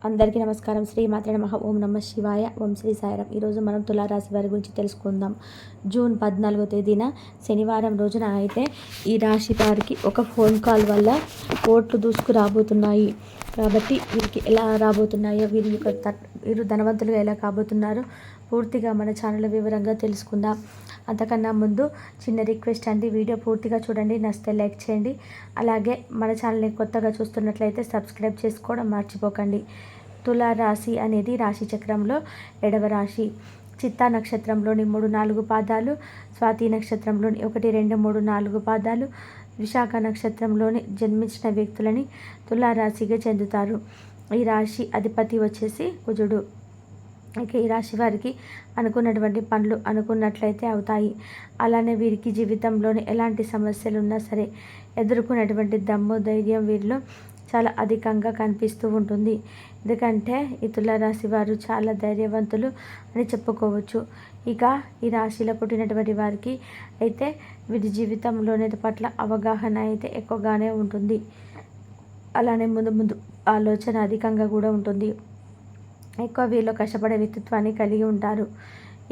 అందరికీ నమస్కారం. శ్రీ మాత్రే నమః. ఓం నమః శివాయ. ఓం శ్రీ సాయిరాం. ఈరోజు మనం తులారాశి వారి గురించి తెలుసుకుందాం. జూన్ 14వ తేదీన శనివారం రోజున అయితే ఈ రాశి వారికి ఒక ఫోన్ కాల్ వల్ల ఓట్లు దూసుకు రాబోతున్నాయి. కాబట్టి వీరికి ఎలా రాబోతున్నాయో, వీరు ధనవంతులుగా ఎలా కాబోతున్నారో పూర్తిగా మన ఛానల్ వివరంగా తెలుసుకుందాం. అంతకన్నా ముందు చిన్న రిక్వెస్ట్ అండి, వీడియో పూర్తిగా చూడండి, నచ్చితే లైక్ చేయండి. అలాగే మన ఛానల్ని కొత్తగా చూస్తున్నట్లయితే సబ్స్క్రైబ్ చేసుకోవడం మర్చిపోకండి. తులారాశి అనేది రాశి చక్రంలో 7వ రాశి. చిత్తా నక్షత్రంలోని 3-4 పాదాలు, స్వాతి నక్షత్రంలోని 1, 2, 3, 4 పాదాలు, విశాఖ నక్షత్రంలోని జన్మించిన వ్యక్తులని తులారాశిగా చెందుతారు. ఈ రాశి అధిపతి వచ్చేసి కుజుడు. ఇక ఈ రాశి వారికి అనుకున్నటువంటి పనులు అనుకున్నట్లయితే అవుతాయి. అలానే వీరికి జీవితంలోని ఎలాంటి సమస్యలు ఉన్నా సరే ఎదుర్కొనేటువంటి దమ్ము, ధైర్యం వీరిలో చాలా అధికంగా కనిపిస్తూ ఉంటుంది. ఎందుకంటే ఈ తులారాశి వారు చాలా ధైర్యవంతులు అని చెప్పుకోవచ్చు. ఇక ఈ రాశిలో పుట్టినటువంటి వారికి అయితే వీరి జీవితంలోని పట్ల అవగాహన అయితే ఎక్కువగానే ఉంటుంది. అలానే ముందు ఆలోచన అధికంగా కూడా ఉంటుంది. ఎక్కువ వీళ్ళు కష్టపడే వ్యక్తిత్వాన్ని కలిగి ఉంటారు.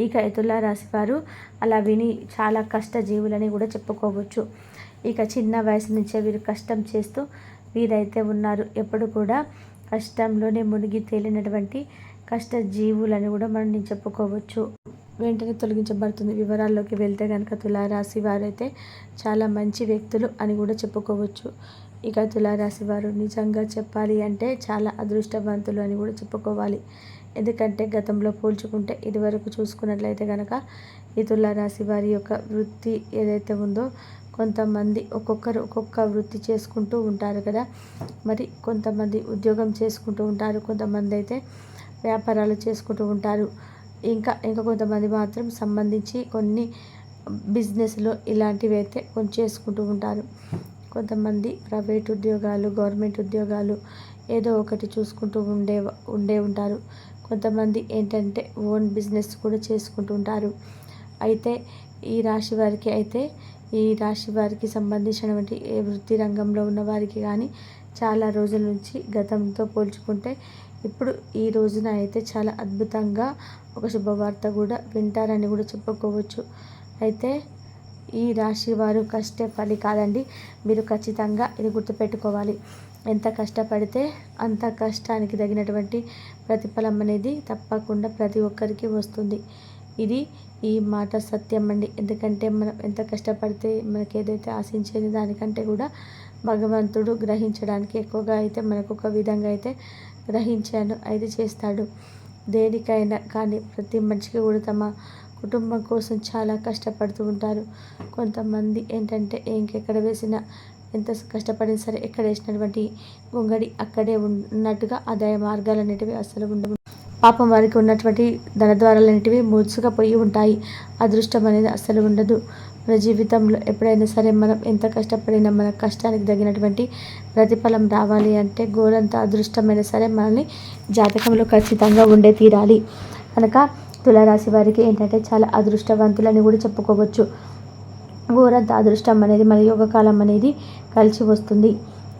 ఇక తులారాశి వారు అలా విని చాలా కష్టజీవులని కూడా చెప్పుకోవచ్చు. ఇక చిన్న వయసు నుంచే వీరు కష్టం చేస్తూ వీరైతే ఉన్నారు. ఎప్పుడు కూడా కష్టంలోనే మునిగి తేలినటువంటి కష్టజీవులని కూడా మనం చెప్పుకోవచ్చు. వెంటనే తొలగించబడుతుంది. వివరాల్లోకి వెళ్తే కనుక తులారాశి వారైతే చాలా మంచి వ్యక్తులు అని కూడా చెప్పుకోవచ్చు. ఇక తులారాశి వారు నిజంగా చెప్పాలి అంటే చాలా అదృష్టవంతులు అని కూడా చెప్పుకోవాలి. ఎందుకంటే గతంలో పోల్చుకుంటే ఇదివరకు చూసుకున్నట్లయితే కనుక ఈ తులారాశి వారి యొక్క వృత్తి ఏదైతే ఉందో, కొంతమంది ఒక్కొక్క వృత్తి చేసుకుంటూ ఉంటారు కదా. మరి కొంతమంది ఉద్యోగం చేసుకుంటూ ఉంటారు, కొంతమంది అయితే వ్యాపారాలు చేసుకుంటూ ఉంటారు. ఇంకా కొంతమంది మాత్రం సంబంధించి కొన్ని బిజినెస్లో ఇలాంటివి అయితే కొన్ని చేసుకుంటూ ఉంటారు. కొంతమంది ప్రైవేట్ ఉద్యోగాలు, గవర్నమెంట్ ఉద్యోగాలు ఏదో ఒకటి చూసుకుంటూ ఉండే ఉంటారు. కొంతమంది ఏంటంటే ఓన్ బిజినెస్ కూడా చేసుకుంటూ ఉంటారు. అయితే ఈ రాశి వారికి సంబంధించినటువంటి ఏ వృత్తి రంగంలో ఉన్న వారికి కానీ చాలా రోజుల నుంచి గతంతో పోల్చుకుంటే ఇప్పుడు ఈ రోజున అయితే చాలా అద్భుతంగా ఒక శుభవార్త కూడా వింటారని కూడా చెప్పుకోవచ్చు. అయితే ఈ రాశి వారు కష్టే ఫలి కాదండి. మీరు ఖచ్చితంగా ఇది గుర్తుపెట్టుకోవాలి. ఎంత కష్టపడితే అంత కష్టానికి తగినటువంటి ప్రతిఫలం అనేది తప్పకుండా ప్రతి ఒక్కరికి వస్తుంది. ఈ మాట సత్యం అండి. ఎందుకంటే మనం ఎంత కష్టపడితే మనకి ఏదైతే ఆశించేది దానికంటే కూడా భగవంతుడు గ్రహించడానికి ఎక్కువగా అయితే మనకు ఒక విధంగా అయితే గ్రహించాను అయితే చేస్తాడు. దేనికైనా కానీ ప్రతి మనిషికి కూడా తమ కుటుంబం కోసం చాలా కష్టపడుతూ ఉంటారు. కొంతమంది ఏంటంటే ఇంకెక్కడ వేసినా ఎంత కష్టపడినా సరే ఎక్కడ వేసినటువంటి గొంగడి అక్కడే ఉన్నట్టుగా ఆదాయ మార్గాలు అనేటివి అసలు ఉండవు. పాపం వారికి ఉన్నటువంటి ధనద్వారాలు అనేటివి మూసుకుపోయి ఉంటాయి. అదృష్టం అనేది అసలు ఉండదు. మన జీవితంలో ఎప్పుడైనా సరే మనం ఎంత కష్టపడినా మన కష్టానికి తగినటువంటి ప్రతిఫలం రావాలి అంటే గోరంత అదృష్టమైనా సరే మనల్ని జాతకంలో ఖచ్చితంగా ఉండే తీరాలి. కనుక తులారాశి వారికి ఏంటంటే చాలా అదృష్టవంతులని కూడా చెప్పుకోవచ్చు. ఘోరంత అదృష్టం అనేది మన యోగకాలం అనేది కలిసి వస్తుంది.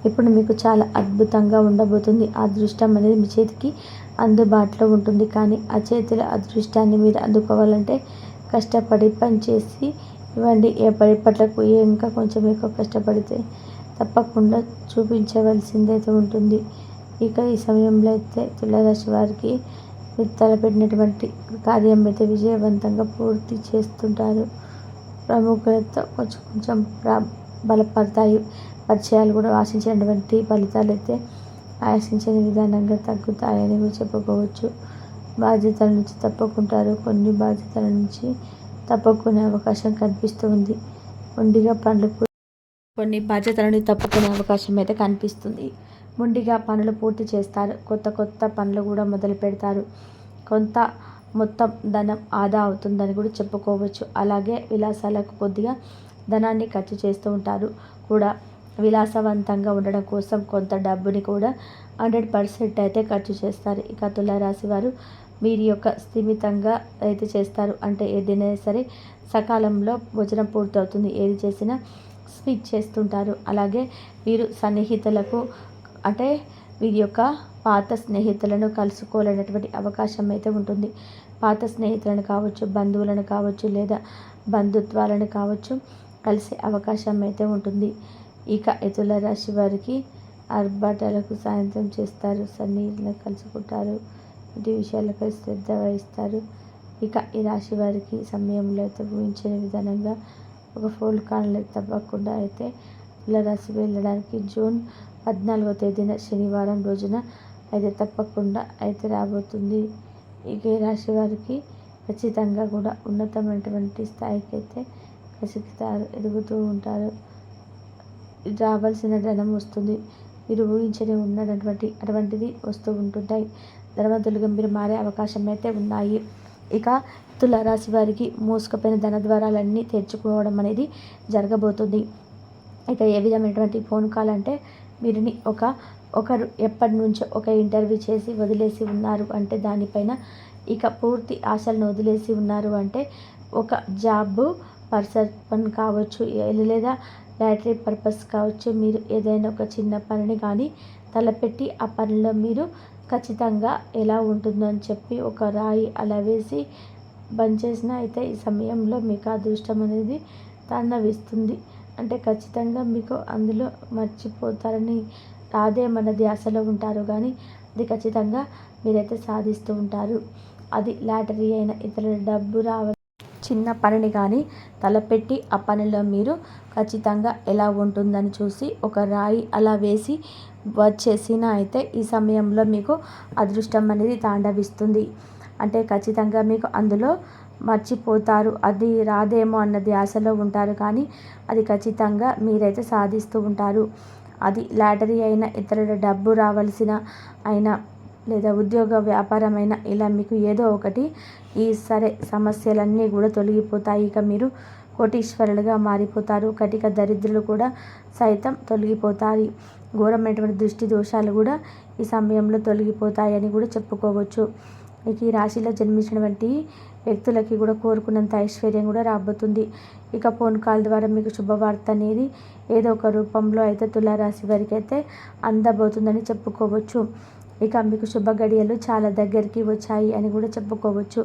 ఇప్పుడు మీకు చాలా అద్భుతంగా ఉండబోతుంది. ఆ అదృష్టం అనేది మీ చేతికి అందుబాటులో ఉంటుంది. కానీ ఆ చేతిలో అదృష్టాన్ని మీరు అందుకోవాలంటే కష్టపడి పని చేసి ఇవ్వండి. ఎప్పట్లకు ఇంకా కొంచెం ఎక్కువ కష్టపడితే తప్పకుండా చూపించవలసిందైతే ఉంటుంది. ఇక ఈ సమయంలో అయితే తులారాశి వారికి మీరు తలపెట్టినటువంటి కార్యం అయితే విజయవంతంగా పూర్తి చేస్తుంటారు. ప్రముఖులతో కొంచెం బలపడతాయి. పరిచయాలు కూడా ఆశించినటువంటి ఫలితాలు అయితే ఆశించిన విధానంగా తగ్గుతాయని కూడా చెప్పుకోవచ్చు. బాధ్యతల నుంచి తప్పుకుంటారు. కొన్ని బాధ్యతల నుంచి తప్పుకునే అవకాశం కనిపిస్తుంది. కొన్ని బాధ్యతలను తప్పుకునే అవకాశం అయితే కనిపిస్తుంది. మొండిగా పనులు పూర్తి చేస్తారు. కొత్త పనులు కూడా మొదలు పెడతారు. కొంత మొత్తం ధనం ఆదా అవుతుందని కూడా చెప్పుకోవచ్చు. అలాగే విలాసాలకు కొద్దిగా ధనాన్ని ఖర్చు చేస్తూ ఉంటారు కూడా. విలాసవంతంగా ఉండడం కోసం కొంత డబ్బుని కూడా 100% అయితే ఖర్చు చేస్తారు. ఇక తులారాశి వారు వీరి యొక్క స్థిమితంగా అయితే చేస్తారు. అంటే ఏదైనా సరే సకాలంలో భోజనం పూర్తవుతుంది. ఏది చేసినా స్వీట్ చేస్తుంటారు. అలాగే వీరు సన్నిహితులకు అంటే వీరి యొక్క పాత స్నేహితులను కలుసుకోలేనటువంటి అవకాశం అయితే ఉంటుంది. పాత స్నేహితులను కావచ్చు, బంధువులను కావచ్చు, లేదా బంధుత్వాలను కావచ్చు కలిసే అవకాశం అయితే ఉంటుంది. ఇక ఈ తులారాశి వారికి ఆర్భాటాలకు సాయంత్రం చేస్తారు, సన్నిహితులను కలుసుకుంటారు, ఇంటి విషయాలపై శ్రద్ధ వహిస్తారు. ఇక ఈ రాశి వారికి సమయంలో అయితే ఊహించని విధానంగా ఒక ఫోన్ కాల్ తప్పకుండా అయితే తులారాశి వెళ్ళడానికి జూన్ 14వ తేదీన శనివారం రోజున అయితే తప్పకుండా అయితే రాబోతుంది. ఇక ఈ రాశి వారికి ఖచ్చితంగా కూడా ఉన్నతమైనటువంటి స్థాయికి అయితే ఎదుగుతూ ఉంటారు. రావాల్సిన ధనం వస్తుంది. మీరు ఊహించని అటువంటిది వస్తూ ఉంటుంటాయి. ధనవంతులుగా మీరు మారే అవకాశం అయితే ఉన్నాయి. ఇక తులారాశి వారికి మూసుకుపోయిన ధన ద్వారాలన్నీ తెరుచుకోవడం అనేది జరగబోతుంది. ఇక ఏ విధమైనటువంటి ఫోన్ కాల్ అంటే వీరిని ఒకరు ఎప్పటి నుంచో ఒక ఇంటర్వ్యూ చేసి వదిలేసి ఉన్నారు అంటే దానిపైన ఇక పూర్తి ఆశలను వదిలేసి ఉన్నారు అంటే ఒక జాబ్ పర్సన్ కావచ్చు, లేదా లాటరీ పర్పస్ కావచ్చు. మీరు ఏదైనా ఒక చిన్న పనిని కానీ తలపెట్టి ఆ పనిలో మీరు ఖచ్చితంగా ఎలా ఉంటుందో అని చెప్పి ఒక రాయి అలా వేసి బంద్ చేసిన అయితే ఈ సమయంలో మీకు అదృష్టం అనేది తాండవిస్తుంది. అంటే ఖచ్చితంగా మీకు అందులో మర్చిపోతారని రాదేమన్న ధ్యాసలో ఉంటారు, కానీ అది ఖచ్చితంగా మీరైతే సాధిస్తూ ఉంటారు. అది లాటరీ అయినా ఇతరుల డబ్బు రావాలి చిన్న పనిని కానీ తలపెట్టి ఆ పనిలో మీరు ఖచ్చితంగా ఎలా ఉంటుందని చూసి ఒక రాయి అలా వేసి వచ్చేసిన అయితే ఈ సమయంలో మీకు అదృష్టం అనేది తాండవిస్తుంది. అంటే ఖచ్చితంగా మీకు అందులో మర్చిపోతారు, అది రాదేమో అన్న ధ్యాసలో ఉంటారు, కానీ అది ఖచ్చితంగా మీరైతే సాధిస్తూ ఉంటారు. అది లాటరీ అయినా ఇతరుల డబ్బు రావాల్సిన అయినా లేదా ఉద్యోగ వ్యాపారమైన ఇలా మీకు ఏదో ఒకటి ఈ సమస్యలన్నీ కూడా తొలగిపోతాయి. ఇక మీరు కోటీశ్వరులుగా మారిపోతారు. కటిక దరిద్రులు కూడా సైతం తొలగిపోతాయి. ఘోరమైనటువంటి దృష్టి దోషాలు కూడా ఈ సమయంలో తొలగిపోతాయని కూడా చెప్పుకోవచ్చు. ఇక ఈ రాశిలో జన్మించినటువంటి వ్యక్తులకి కూడా కోరుకున్నంత ఐశ్వర్యం కూడా రాబోతుంది. ఇక ఫోన్ కాల్ ద్వారా మీకు శుభవార్త అనేది ఏదో ఒక రూపంలో అయితే తులారాశి వారికి అయితే అందబోతుందని చెప్పుకోవచ్చు. ఇక మీకు శుభ గడియలు చాలా దగ్గరికి వచ్చాయి అని కూడా చెప్పుకోవచ్చు.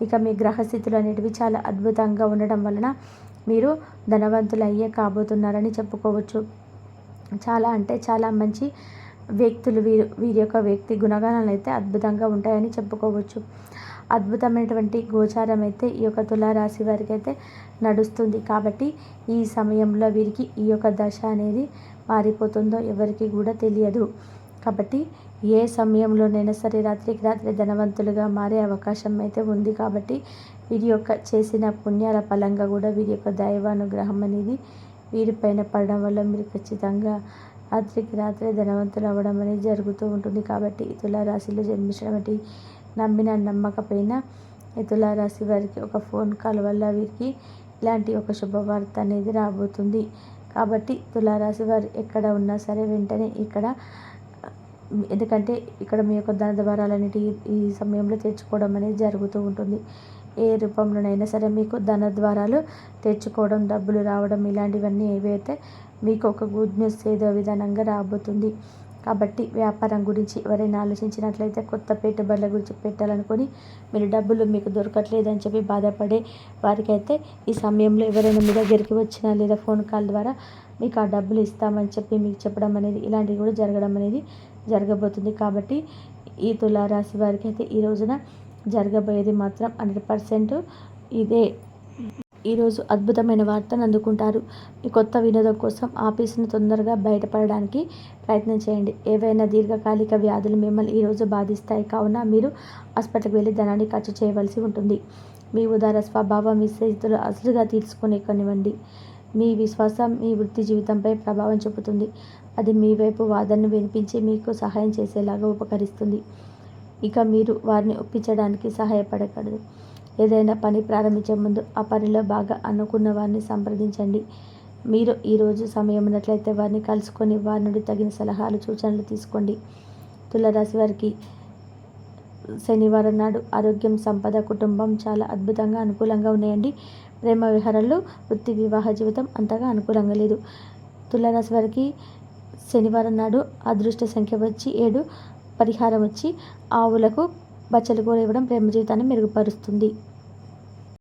ఇక మీ గ్రహస్థితులు అనేటివి చాలా అద్భుతంగా ఉండడం వలన మీరు ధనవంతులు అయ్యే కాబోతున్నారని చెప్పుకోవచ్చు. చాలా అంటే చాలా మంచి వ్యక్తులు వీరి యొక్క వ్యక్తి గుణగణాలు అయితే అద్భుతంగా ఉంటాయని చెప్పుకోవచ్చు. అద్భుతమైనటువంటి గోచారం అయితే ఈ యొక్క తులారాశి వారికి అయితే నడుస్తుంది. కాబట్టి ఈ సమయంలో వీరికి ఈ యొక్క దశ అనేది మారిపోతుందో ఎవరికి కూడా తెలియదు. కాబట్టి ఏ సమయంలోనైనా సరే రాత్రికి రాత్రి ధనవంతులుగా మారే అవకాశం అయితే ఉంది. కాబట్టి వీరి యొక్క చేసిన పుణ్యాల ఫలంగా కూడా వీరి యొక్క దైవానుగ్రహం అనేది వీరిపైన పడడం వల్ల మీరు ఖచ్చితంగా రాత్రికి రాత్రి ధనవంతులు అవ్వడం అనేది జరుగుతూ ఉంటుంది. కాబట్టి ఈ తులారాశిలో జన్మించినటువంటి నమ్మిన నమ్మకపోయినా ఈ తులారాశి వారికి ఒక ఫోన్ కాల్ వల్ల వీరికి ఇలాంటి ఒక శుభవార్త అనేది రాబోతుంది. కాబట్టి తులారాశి వారు ఎక్కడ ఉన్నా సరే వెంటనే ఎందుకంటే ఇక్కడ మీ యొక్క ధన ద్వారాలన్నిటి ఈ సమయంలో తెచ్చుకోవడం అనేది జరుగుతూ ఉంటుంది. ఏ రూపంలోనైనా సరే మీకు ధన ద్వారాలు తెచ్చుకోవడం, డబ్బులు రావడం ఇలాంటివన్నీ ఏవైతే మీకు ఒక గుడ్ న్యూస్ ఏదో విధానంగా రాబోతుంది. కాబట్టి వ్యాపారం గురించి ఎవరైనా ఆలోచించినట్లయితే కొత్త పెట్టుబడుల గురించి పెట్టాలనుకొని మీరు డబ్బులు మీకు దొరకట్లేదని చెప్పి బాధపడే వారికైతే ఈ సమయంలో ఎవరైనా మీ దగ్గరికి వచ్చినా లేదా ఫోన్ కాల్ ద్వారా మీకు ఆ డబ్బులు ఇస్తామని చెప్పి మీకు చెప్పడం అనేది ఇలాంటివి కూడా జరగడం అనేది జరగబోతుంది. కాబట్టి ఈ తులారాశి వారికి అయితే ఈ రోజున జరగబోయేది మాత్రం 100% ఇదే. ఈరోజు అద్భుతమైన వార్తను అందుకుంటారు. ఈ కొత్త వినోదం కోసం ఆఫీసును తొందరగా బయటపడడానికి ప్రయత్నం చేయండి. ఏవైనా దీర్ఘకాలిక వ్యాధులు మిమ్మల్ని ఈరోజు బాధిస్తాయి, కావున మీరు హాస్పిటల్కి వెళ్ళి ధనాన్ని ఖర్చు చేయవలసి ఉంటుంది. మీ ఉదార స్వభావం మీ స్నేహితులు అసలుగా తీర్చుకునివ్వండి. మీ విశ్వాసం మీ వృత్తి జీవితంపై ప్రభావం చూపుతుంది. అది మీ వైపు వాదనను వినిపించి మీకు సహాయం చేసేలాగా ఉపకరిస్తుంది. ఇక మీరు వారిని ఒప్పించడానికి సహాయపడకూడదు. ఏదైనా పని ప్రారంభించే ముందు ఆ పనిలో బాగా అనుకున్న వారిని సంప్రదించండి. మీరు ఈరోజు సమయం ఉన్నట్లయితే వారిని కలుసుకొని వారి నుండి తగిన సలహాలు సూచనలు తీసుకోండి. తులారాశి వారికి శనివారం నాడు ఆరోగ్యం, సంపద, కుటుంబం చాలా అద్భుతంగా అనుకూలంగా ఉన్నాయండి. ప్రేమ వ్యవహారాలు, వృత్తి, వివాహ జీవితం అంతగా అనుకూలంగా లేదు. తులారాశి వారికి శనివారం నాడు అదృష్ట సంఖ్య వచ్చి 7, పరిహారం వచ్చి ఆవులకు బచ్చలు కూర ఇవ్వడం ప్రేమ జీవితాన్ని మెరుగుపరుస్తుంది.